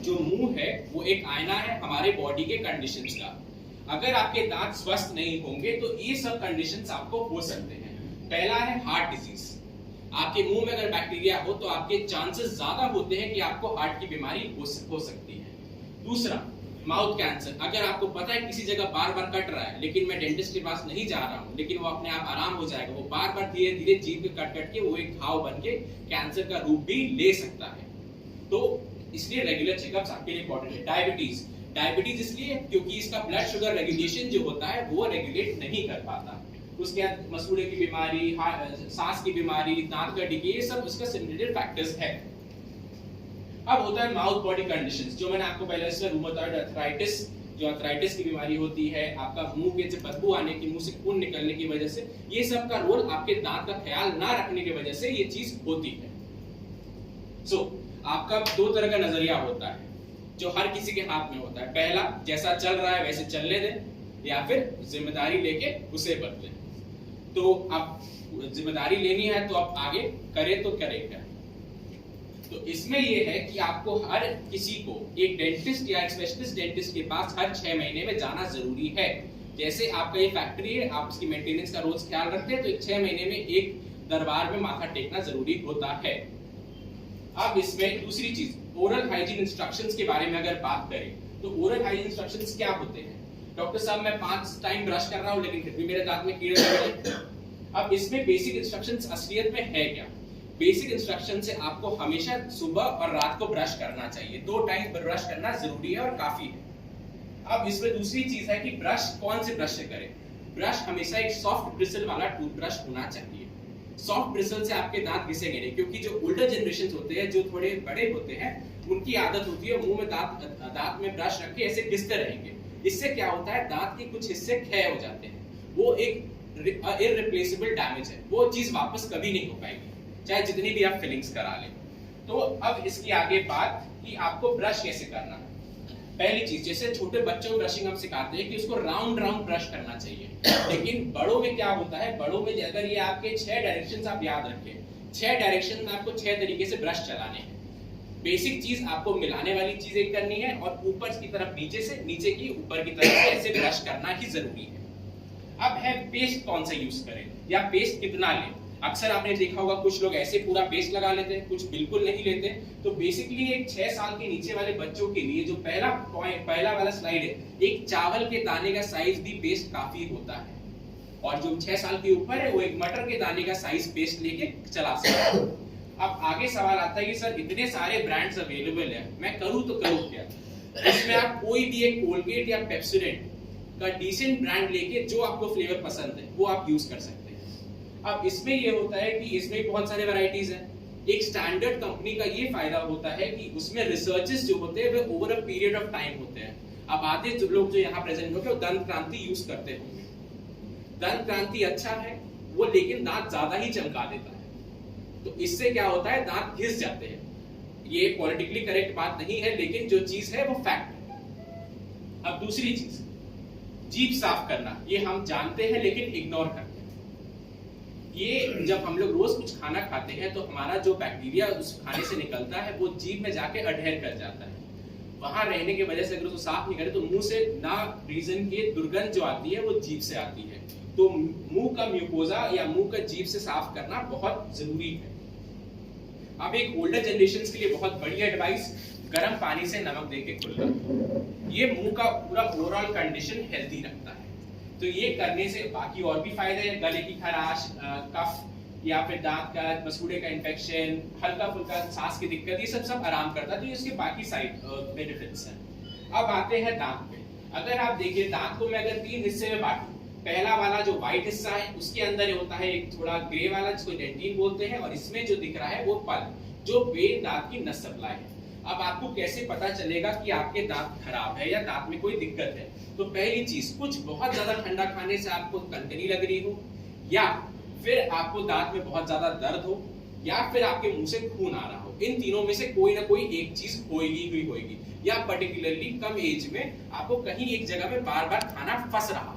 जो मुंह है वो एक आईना है हमारे बॉडी के कंडीशंस का। अगर आपके दांत स्वस्थ नहीं होंगे तो ये सब कंडीशंस आपको हो सकते हैं। पहला है हार्ट डिजीज। आपके मुंह में अगर बैक्टीरिया हो तो आपके चांसेस ज्यादा होते हैं कि आपको हार्ट की बीमारी हो सकती है। दूसरा, माउथ कैंसर। अगर आपको पता है किसी जगह बार बार कट रहा है लेकिन मैं डेंटिस्ट के पास नहीं जा रहा हूँ, लेकिन वो अपने आप आराम हो जाएगा, वो बार बार धीरे धीरे जीभ पे कट कट के वो एक घाव बन के कैंसर का रूप भी ले सकता है। तो इसलिए रेगुलर चेकअप्स आपके लिए इंपॉर्टेंट है। डायबिटीज इसलिए क्योंकि इसका ब्लड शुगर रेगुलेशन जो होता है वो रेगुलेट नहीं कर पाता। उसके बाद मसूड़े की बीमारी, सांस की बीमारी, दांत का डिके, ये सब उसका सिम्युलेटेड फैक्टर्स है। अब होता है माउथ बॉडी कंडीशंस, जो मैंने आपको पहले से रूमेटॉइड अर्थराइटिस, जो अर्थराइटिस की बीमारी होती है, आपका मुंह के से बदबू आने की, मुंह से खून निकलने की वजह से, ये सब का रोल आपके दांत का ख्याल ना रखने की वजह से ये चीज होती है। आपका दो तरह का नजरिया होता है जो हर किसी के हाथ में होता है। पहला, जैसा चल रहा है वैसे चलने दें, या फिर जिम्मेदारी लेके उसे बदलें। तो आप जिम्मेदारी लेनी है तो आप आगे करें तो करें क्या। तो इसमें ये है कि आपको हर किसी को एक डेंटिस्ट या एक स्पेशलिस्ट डेंटिस्ट के पास हर 6 महीने में जाना जरूरी है। जैसे आपका ये फैक्ट्री है, आप इसकी मेंटेनेंस का रोज ख्याल रखते हैं, तो 6 महीने में एक दरबार में माथा टेकना जरूरी होता है। अब इसमें दूसरी चीज, ओरल हाइजीन इंस्ट्रक्शंस के बारे में अगर बात करें तो ओरल हाइजीन इंस्ट्रक्शंस क्या होते हैं? डॉक्टर साहब, मैं 5 टाइम ब्रश कर रहा हूं लेकिन फिर भी मेरे दांत में कीड़े लग रहे हैं। अब इसमें बेसिक इंस्ट्रक्शंस असलियत में है क्या? बेसिक इंस्ट्रक्शन से आपको हमेशा सुबह और रात को ब्रश करना चाहिए। 2 टाइम ब्रश करना जरूरी है और काफी है। अब इसमें दूसरी चीज है कि ब्रश कौन से ब्रश से करें। ब्रश हमेशा एक सॉफ्ट ब्रिसल वाला टूथब्रश होना चाहिए। सॉफ्ट ब्रिसल से आपके दांत घिसेंगे नहीं, क्योंकि जो ओल्डर जनरेशन होते हैं, जो थोड़े बड़े होते हैं, उनकी आदत होती है मुंह में दांत में ब्रश रख के ऐसे घिसते रहेंगे। इससे क्या होता है, दांत के कुछ हिस्से क्षय हो जाते हैं। वो एक इररिप्लेसेबल डैमेज है, वो चीज वापस कभी नहीं हो पाएगी चाहे जितनी भी आप फिलिंग्स करा लें। तो अब इसकी आगे बात कि आपको ब्रश कैसे करना है। पहली चीज, जैसे छोटे बच्चों को ब्रशिंग हम सिखाते हैं कि उसको राउंड राउंड ब्रश करना चाहिए, लेकिन बड़ों में क्या होता है, बड़ों में अगर ये आपके 6 डायरेक्शंस आप याद रखें, 6 डायरेक्शन में आपको 6 तरीके से ब्रश चलाने हैं। बेसिक चीज आपको मिलाने वाली चीज एक करनी है और ऊपर की तरफ नीचे से, नीचे की ऊपर की तरफ से ऐसे ब्रश करना ही जरूरी है। अब है पेस्ट कौन सा यूज करें या पेस्ट कितना लें। अक्सर आपने देखा होगा कुछ लोग ऐसे पूरा पेस्ट लगा लेते हैं, कुछ बिल्कुल नहीं लेते। तो बेसिकली एक 6 साल के नीचे वाले बच्चों के लिए जो पहला वाला स्लाइड है, एक चावल के दाने का साइज भी पेस्ट काफी होता है, और जो 6 साल के ऊपर है वो एक मटर के दाने का साइज पेस्ट लेके चला सकता है। अब आगे सवाल आता है कि सर इतने सारे ब्रांड्स अवेलेबल है, मैं करूं तो करूं क्या। इसमें आप कोई भी एक कोलगेट या पेप्सोडेंट का डिसेंट ब्रांड लेके जो आपको फ्लेवर पसंद है वो आप यूज कर सकते हैं। अब इसमें ये होता है कि इसमें बहुत सारे वैरायटीज हैं। एक स्टैंडर्ड कंपनी का ये फायदा होता है कि उसमें रिसर्चेस जो होते हैं वो over a period of time होते हैं। अब आधे जो लोग जो यहाँ प्रेजेंट होंगे वो दंत क्रांति यूज करते होंगे। दंत क्रांति अच्छा है वो, लेकिन दांत ज्यादा ही चमका देता है। तो इससे क्या होता है, दांत घिस जाते हैं। ये पॉलिटिकली करेक्ट बात नहीं है, लेकिन जो चीज है वो फैक्ट है। अब दूसरी चीज, जीभ साफ करना, ये हम जानते हैं लेकिन इग्नोर करते हैं। ये जब हम लोग रोज कुछ खाना खाते हैं तो हमारा जो बैक्टीरिया उस खाने से निकलता है वो जीभ में जाके अडहेर कर जाता है। वहां रहने की वजह से अगर उसको साफ नहीं करें तो मुंह से ना रीजन की दुर्गंध जो आती है वो जीभ से आती है। तो मुंह का म्यूकोजा या मुंह का जीभ से साफ करना बहुत जरूरी है। अब एक ओल्डर जनरेशन के लिए बहुत बड़ी एडवाइस, गर्म पानी से नमक देके कुल्ला। ये मुंह का पूरा ओवरऑल कंडीशन हेल्दी रखता है। तो ये करने से बाकी और भी फायदे हैं, गले की खराश, कफ या फिर दांत का, मसूड़े का इन्फेक्शन, हल्का फुल्का सांस की दिक्कत, ये सब आराम करता है। तो ये इसके बाकी साइड बेनिफिट्स हैं। अब आते हैं दांत पे। अगर आप देखिए दांत को मैं अगर 3 हिस्से में बांटूं, पहला वाला जो व्हाइट हिस्सा है उसके अंदर होता है एक थोड़ा ग्रे वाला जिसको डेंटिन बोलते हैं, और इसमें जो दिख रहा है वो पल्प, जो मेन दांत की नस सप्लाई है। अब आपको कैसे पता चलेगा कि आपके दांत खराब है या दांत में कोई दिक्कत है? तो पहली चीज, कुछ बहुत ज्यादा ठंडा खाने से आपको कनकनी लग रही हो, या फिर आपको दांत में बहुत ज्यादा दर्द हो, या फिर आपके मुंह से खून आ रहा हो। इन तीनों में से कोई ना कोई एक चीज होएगी, या पर्टिकुलरली कम एज में आपको कहीं एक जगह में बार बार खाना फंस रहा हो।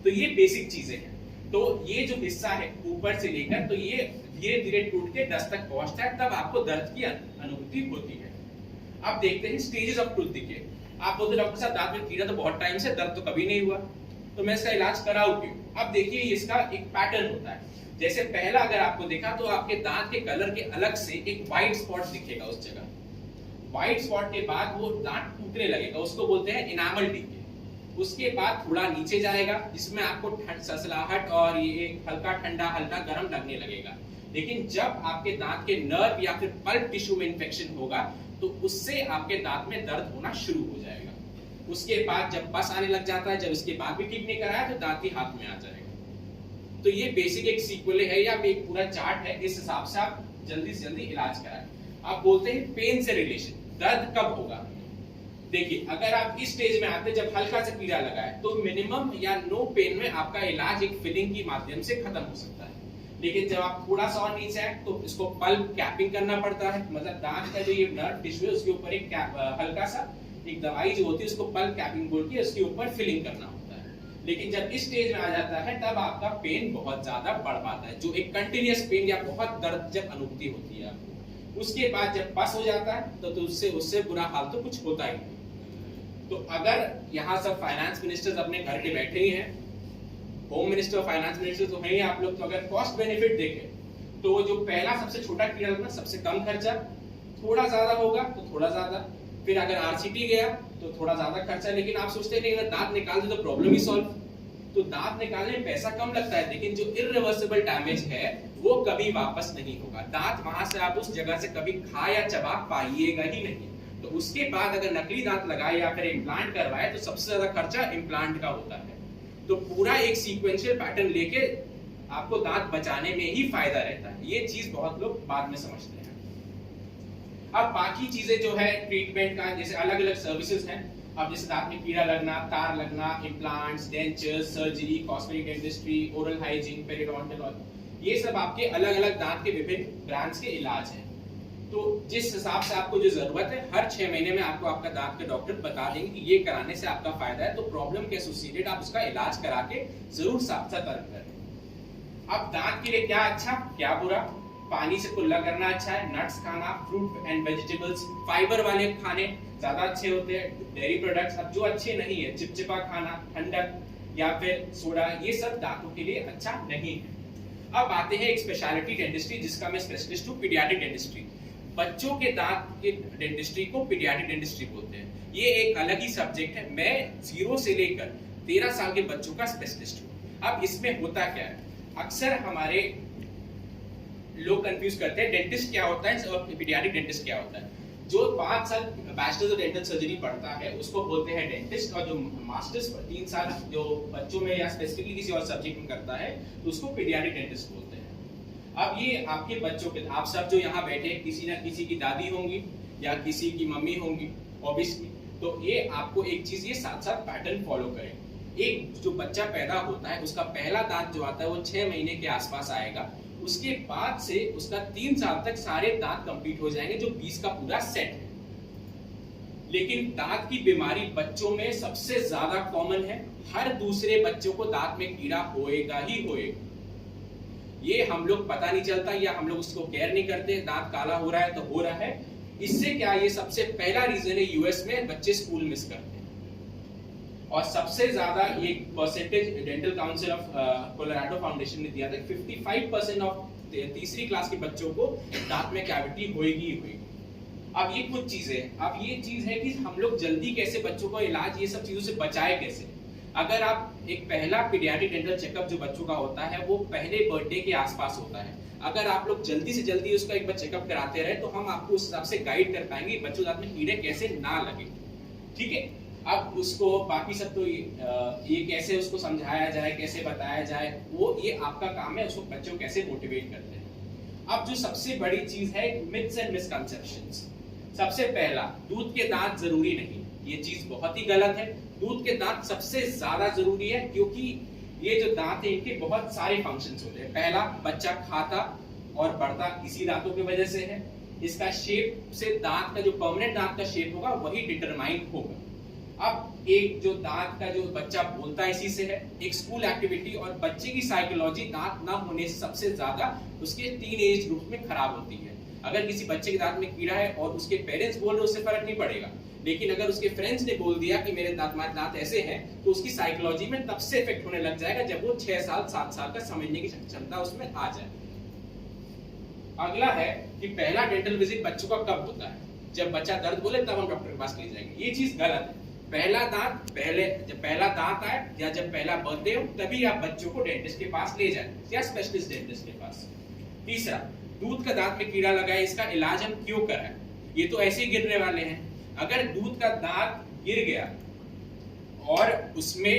तो ये बेसिक चीजें हैं। तो ये जो हिस्सा है ऊपर से लेकर, तो ये धीरे धीरे टूट के नस तक पहुंचता है, तब आपको दर्द की अनुभूति होती है। अब देखते हैं स्टेजेस ऑफ टूथ डिके। आप बोलते डॉक्टर साहब दांत में कीड़ा तो बहुत टाइम से, दर्द तो कभी नहीं हुआ, तो मैं इसका इलाज कराऊं क्यों? अब देखिए इसका एक पैटर्न होता है। जैसे पहला अगर आपको देखा तो आपके दांत के कलर के अलग से एक व्हाइट स्पॉट दिखेगा उस जगह। व्हाइट स्पॉट के बाद वो दांत टूटने लगेगा, उसको बोलते हैं इनामल डिके। उसके बाद थोड़ा नीचे जाएगा जिसमें आपको ससलाहट और ये हल्का ठंडा हल्का गर्म लगने लगेगा। लेकिन जब आपके दांत के नर्व या फिर पल्प टिश्यू में इंफेक्शन होगा तो उससे आपके दांत में दर्द होना शुरू हो जाएगा। उसके बाद जब पस आने लग जाता है, जब इसके बाद भी ठीक नहीं कराया तो दांत ही हाथ में आ जाएगा। तो ये बेसिक एक सीक्वेल है या एक पूरा चार्ट है, इस हिसाब से आप जल्दी से जल्दी इलाज कराएं। आप बोलते हैं पेन से रिलेशन, दर्द कब होगा? देखिए अगर आप इस स्टेज में आते जब हल्का सा कीड़ा लगा है तो मिनिमम या नो पेन में आपका इलाज एक फिलिंग की माध्यम से खत्म हो सकता है। लेकिन जब आप थोड़ा सा और नीचे आए तो इसको पल्प कैपिंग करना पड़ता है, मतलब दांत का जो ये नर्व टिश्यू है उसके ऊपर एक हल्का सा एक दवाई जो होती है उसको पल्प कैपिंग बोल के उसके ऊपर फिलिंग करना होता है। लेकिन जब इस स्टेज में आ जाता है तब आपका पेन बहुत ज्यादा बढ़ पाता है, जो एक कंटिन्यूअस पेन या बहुत दर्द जब अनुभूति होती है आपको। उसके बाद जब पास हो जाता है तो उससे बुरा हाल तो कुछ होता ही नहीं। तो अगर यहाँ सब फाइनेंस मिनिस्टर्स अपने घर के बैठे ही हैं, होम मिनिस्टर फाइनेंस मिनिस्टर तो है ही आप लोग, तो अगर कॉस्ट बेनिफिट देखें तो जो पहला सबसे छोटा कीड़ा होगा सबसे कम खर्चा, थोड़ा ज्यादा होगा तो थोड़ा ज्यादा, फिर अगर आरसीटी गया तो थोड़ा ज्यादा खर्चा। लेकिन आप सोचते हैं अगर दांत निकाल दे तो प्रॉब्लम ही सॉल्व। तो दांत निकालने में पैसा कम लगता है लेकिन जो इरिवर्सिबल डैमेज है वो कभी वापस नहीं होगा। दांत वहां से आप उस जगह से कभी खा या चबा पाइएगा ही नहीं। तो उसके बाद अगर नकली दांत लगाए या फिर इम्प्लांट करवाए तो सबसे ज्यादा खर्चा इम्प्लांट का होता है। तो पूरा एक सीक्वेंशियल पैटर्न लेके आपको दांत बचाने में ही फायदा रहता है। ये चीज बहुत लोग बाद में समझते हैं। अब बाकी चीजें जो है ट्रीटमेंट का, जैसे अलग अलग सर्विसेज हैं। अब जैसे दांत में कीड़ा लगना, तार लगना, implants, dentures, surgery, cosmetic dentistry, oral hygiene, periodontal, ये सब आपके अलग अलग दांत के विभिन्न ब्रांड्स के इलाज हैं। तो जिस हिसाब से आपको जो जरूरत है हर 6 महीने में आपको आपका दांत का डॉक्टर बता देंगे कि ये कराने से आपका फायदा है, तो प्रॉब्लम के एसोसिएटेड आप उसका इलाज करा के जरूर साफ सतर्क करें। अब दांत के लिए क्या अच्छा क्या बुरा? पानी से कुल्ला करना अच्छा है, नट्स खाना, फ्रूट एंड वेजिटेबल्स, फाइबर वाले खाने ज्यादा अच्छे होते हैं, डेयरी प्रोडक्ट्स अब जो अच्छे नहीं है, चिपचिपा खाना, ठंडक या फिर सोडा, ये सब दांतों के लिए अच्छा नहीं है। अब आते हैं एक स्पेशलिटी डेंटिस्ट्री जिसका मैं स्पेशलिस्ट हूँ, पीडियाट्रिक डेंटिस्ट्री। बच्चों के दांत के डेंटिस्ट्री को पीडियाट्रिक डेंटिस्ट्री बोलते हैं। ये एक अलग ही सब्जेक्ट है। मैं 0 से लेकर 13 साल के बच्चों का स्पेशलिस्ट हूँ। अब इसमें होता क्या है, अक्सर हमारे लोग कंफ्यूज करते हैं डेंटिस्ट क्या होता है और पीडियाट्रिक डेंटिस्ट क्या होता है। जो 5 साल बैचलर्स ऑफ डेंटल सर्जरी पढ़ता है उसको बोलते हैं डेंटिस्ट, और जो मास्टर्स 3 साल जो बच्चों में या स्पेसिफिकली किसी और सब्जेक्ट में करता है तो उसको पीडियाट्रिक डेंटिस्ट बोलते हैं। अब ये आपके बच्चों के, आप सब जो यहाँ बैठे किसी ना किसी की दादी होंगी या किसी की मम्मी होंगी ऑब्वियसली, तो ये आपको एक चीज ये साथ साथ पैटर्न फॉलो करें। एक जो बच्चा पैदा होता है उसका पहला दांत जो आता है वो 6 महीने के आसपास आएगा। उसके बाद से उसका 3 साल तक सारे दांत कंप्लीट हो जाएंगे, जो 20 का पूरा सेट है। लेकिन दांत की बीमारी बच्चों में सबसे ज्यादा कॉमन है। हर दूसरे बच्चों को दांत में कीड़ा होएगा ही होएगा। ये हम लोग पता नहीं चलता या हम लोग उसको केयर नहीं करते, दांत काला हो रहा है तो हो रहा है। इससे क्या, ये सबसे पहला रीजन है यूएस में बच्चे स्कूल मिस करते हैं। और सबसे ज्यादा ये percentage dental council of Colorado foundation ने दिया था, 55% ऑफ तीसरी क्लास के बच्चों को दांत में कैविटी होएगी ही होएगी। अब ये कुछ चीजें, अब ये चीज है कि हम लोग जल्दी कैसे बच्चों को इलाज ये सब चीजों से बचाए कैसे। अगर आप एक पहला पीडियाट्रिक डेंटल चेकअप जो बच्चों का होता है वो पहले बर्थडे के आसपास होता है। अगर आप लोग जल्दी से जल्दी उसका एक बार चेकअप कराते रहे तो हम आपको उस हिसाब से गाइड कर पाएंगे बच्चों दांत में कीड़े कैसे ना लगे। ठीक है, अब उसको बाकी सब तो ये कैसे उसको समझाया जाए, कैसे बताया जाए, वो ये आपका काम है। उसको बच्चों को कैसे मोटिवेट करते हैं। अब जो सबसे बड़ी चीज है मिथ्स एंड मिसकंसेप्शंस। सबसे पहला, दूध के दांत जरूरी नहीं, ये चीज बहुत ही गलत है। दूध के दांत सबसे ज्यादा जरूरी है क्योंकि ये जो दांत है इनके बहुत सारे फंक्शंस होते हैं। पहला, बच्चा खाता और बढ़ता इसी दांतों की वजह से है। इसका शेप से दांत का जो परमानेंट दांत का शेप होगा वही डिटरमाइन होगा। अब एक जो दांत का जो बच्चा बोलता है इसी से है। एक स्कूल एक्टिविटी और बच्चे की साइकोलॉजी दांत ना होने से सबसे ज्यादा उसके टीन एज ग्रुप में खराब होती है। अगर किसी बच्चे के दांत में कीड़ा है और उसके पेरेंट्स बोल रहे उससे फर्क नहीं पड़ेगा, लेकिन अगर उसके फ्रेंड्स ने बोल दिया कि मेरे दांत ऐसे हैं, तो उसकी साइकोलॉजी में तब से इफेक्ट होने लग जाएगा जब वो 6 साल 7 साल का समझने की क्षमता उसमें आ जाए। अगला है कि पहला डेंटल विजिट बच्चों का कब होता है? जब बच्चा दर्द बोले तब हम डॉक्टर के पास ले जाएंगे। ये चीज गलत है। जब पहला दांत आए या जब पहला बर्थडे हो तभी आप बच्चों को डेंटिस्ट के पास ले जाएं या स्पेशलिस्ट डेंटिस्ट के पास। तीसरा, दूध का दांत में कीड़ा लगा है, इसका इलाज हम क्यों कराएं? ये तो ऐसे ही गिरने वाले हैं। अगर दूध का दांत गिर गया और उसमें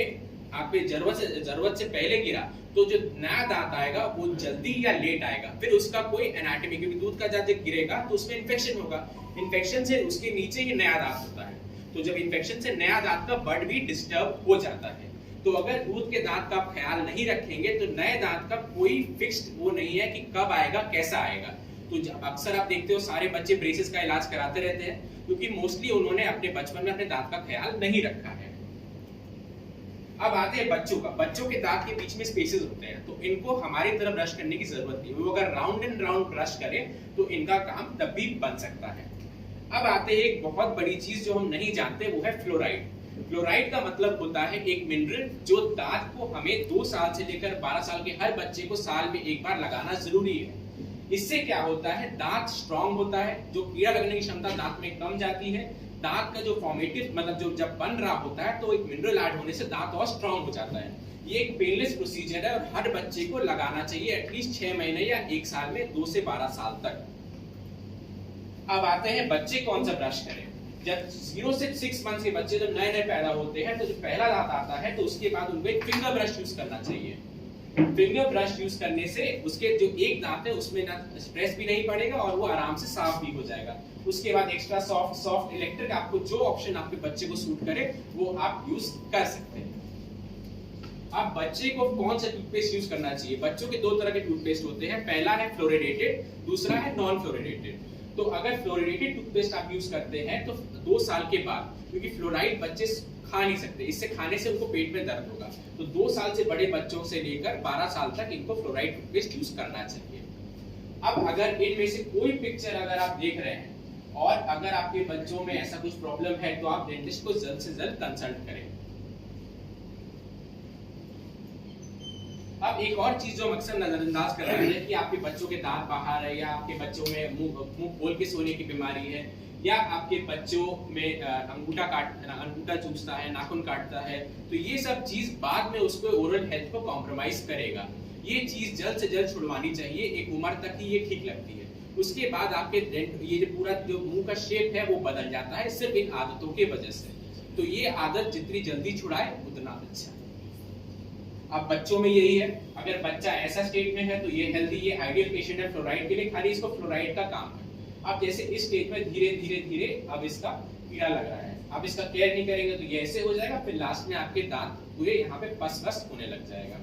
आप पे जरूरत से पहले गिरा, तो जो नया दांत आएगा वो जल्दी या लेट आएगा। फिर उसका कोई एनाटॉमी, क्योंकि दूध का दांत जब गिरेगा तो उसमें इन्फेक्शन होगा, इन्फेक्शन से उसके नीचे ही नया दांत होता है। तो जब इन्फेक्शन से नया दांत का बड भी डिस्टर्ब हो जाता है। तो अगर दूध के दांत का आप ख्याल नहीं रखेंगे तो नए दांत का कोई फिक्स्ड वो नहीं है कि कब आएगा, कैसा आएगा। तो जब अक्सर आप देखते हो सारे बच्चे ब्रेसेस का इलाज कराते रहते हैं, क्योंकि मोस्टली उन्होंने अपने बचपन में अपने दांत का ख्याल नहीं रखा है। अब आते हैं बच्चों का। बच्चों के दांत के बीच में स्पेसेस होते हैं, तो इनको हमारी तरह ब्रश करने की जरूरत नहीं। वो अगर राउंड एंड राउंड ब्रश करें तो इनका काम तब भी बन सकता है। अब आते हैं एक बहुत बड़ी चीज जो हम नहीं जानते, वो है फ्लोराइड। फ्लोराइड का मतलब होता है एक मिनरल जो दांत को हमें 2 साल से लेकर 12 साल के हर बच्चे को साल में एक बार लगाना जरूरी है। इससे क्या होता है, दांत स्ट्रांग होता है, जो कीड़ा लगने की क्षमता दांत में कम जाती है। दांत का जो फॉर्मेटिव मतलब जो जब बन रहा होता है तो एक मिनरल ऐड होने से दांत और स्ट्रांग हो जाता है। ये एक पेनलेस प्रोसीजर है और हर बच्चे को लगाना चाहिए एटलीस्ट 6 महीने या 1 साल में 2 से 12 साल तक। अब आते हैं बच्चे कौन सा ब्रश करें। जब 0 से 6 मंथ के बच्चे जब नए पैदा होते हैं तो जो पहला दांत आता है तो उसके बाद उनको एक फिंगर ब्रश यूज करना चाहिए। फिंगर ब्रश यूज करने से उसके जो एक दांत है उसमें ना स्ट्रेस भी नहीं पड़ेगा और वो आराम से साफ भी हो जाएगा। उसके बाद एक्स्ट्रा सॉफ्ट इलेक्ट्रिक, आपको जो ऑप्शन आपके बच्चे को सूट करे वो आप यूज कर सकते हैं। अब बच्चे को कौन सा टूथपेस्ट यूज करना चाहिए? बच्चों के 2 तरह के टूथपेस्ट होते हैं, पहला है फ्लोरिडेटेड, दूसरा है नॉन फ्लोरिडेटेड। तो अगर फ्लोरिडेटेड टूथपेस्ट आप यूज करते हैं तो 2 साल के बाद, क्योंकि फ्लोराइड बच्चे खा नहीं सकते, इससे खाने से उनको पेट में दर्द होगा, तो 2 साल से बड़े बच्चों से लेकर 12 साल तक इनको फ्लोराइड टूथपेस्ट यूज करना चाहिए। अब अगर इनमें से कोई पिक्चर अगर आप देख रहे हैं और अगर आपके बच्चों में ऐसा कुछ प्रॉब्लम है तो आप डेंटिस्ट को जल्द से जल्द कंसल्ट करें। अब एक और चीज जो हम अक्सर नजरअंदाज कर रहे हैं कि आपके बच्चों के दांत बाहर है, या आपके बच्चों में मुंह खोल के सोने की बीमारी है, या आपके बच्चों में अंगूठा चूसता है, नाखून काटता है, तो ये सब चीज बाद में उसको ओरल हेल्थ को कॉम्प्रोमाइज करेगा। ये चीज जल्द से जल्द छुड़वानी चाहिए। एक उम्र तक ही ये ठीक लगती है, उसके बाद आपके ये जो पूरा जो मुंह का शेप है वो बदल जाता है सिर्फ इन आदतों के वजह से। तो ये आदत जितनी जल्दी छुड़ाए उतना अच्छा। अब बच्चों में यही है, अगर बच्चा ऐसा स्टेट में है तो ये हेल्दी, ये आइडियल पेशेंट है फ्लोराइड के लिए, खाली इसको फ्लोराइड का काम है। अब जैसे इस स्टेज में धीरे धीरे धीरे अब इसका कीड़ा लग रहा है, अब इसका केयर नहीं करेंगे तो ये ऐसे हो जाएगा, फिर लास्ट में आपके दांत पूरे यहाँ पे पस होने लग जाएगा।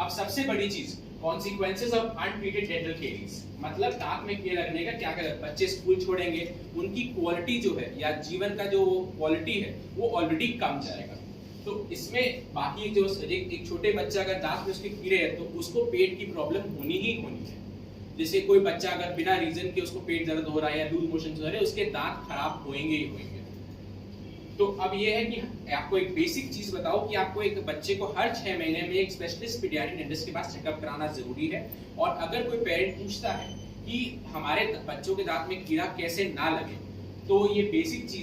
अब सबसे बड़ी चीज, consequences of untreated dental caries, मतलब दांत में कीड़ा लगने का क्या करें। बच्चे स्कूल छोड़ेंगे, उनकी क्वालिटी जो है या जीवन का जो क्वालिटी है वो ऑलरेडी कम जाएगा। तो इसमें बाकी जो एक छोटे बच्चा अगर दांत में उसके कीड़े हैं तो उसको पेट की प्रॉब्लम होनी ही होनी है। जैसे कोई बच्चा अगर बिना रीजन के उसको पेट दर्द हो रहा है या लूज मोशन हो रहे हैं, उसके दांत खराब होंगे ही होंगे। तो अब ये है कि आपको एक बेसिक चीज बताओ कि आपको एक बच्चे को हर 6 महीने में एक स्पेशलिस्ट पीडियाट्रिक डेंटिस्ट के पास चेकअप कराना जरूरी है। और अगर कोई पेरेंट पूछता है कि हमारे बच्चों के दांत में कीड़ा कैसे ना लगे, तो ये बेसिक चीज